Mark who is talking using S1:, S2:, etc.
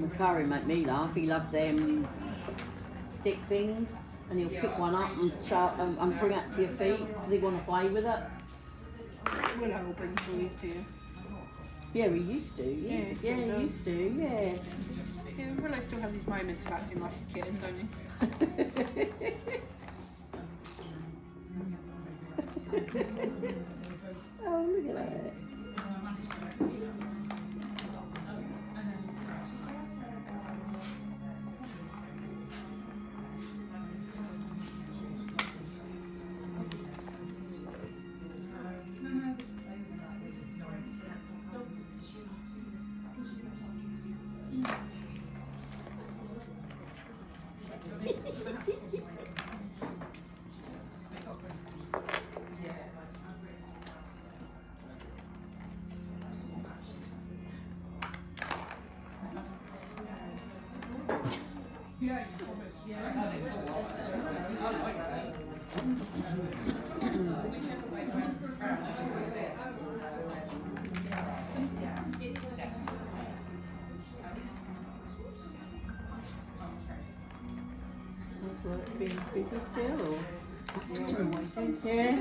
S1: McCurry make me laugh. He loved them stick things, and he'll pick one up and bring it to your feet because he want to play with it.
S2: Willow will bring toys to you.
S1: Yeah, he used to. Yeah, he used to. Yeah.
S2: Yeah, Willow still has his moments of acting like a kitten, don't he?
S1: Oh, look at that. That's what it's been busy still.
S2: Yeah, always is.
S1: Yeah.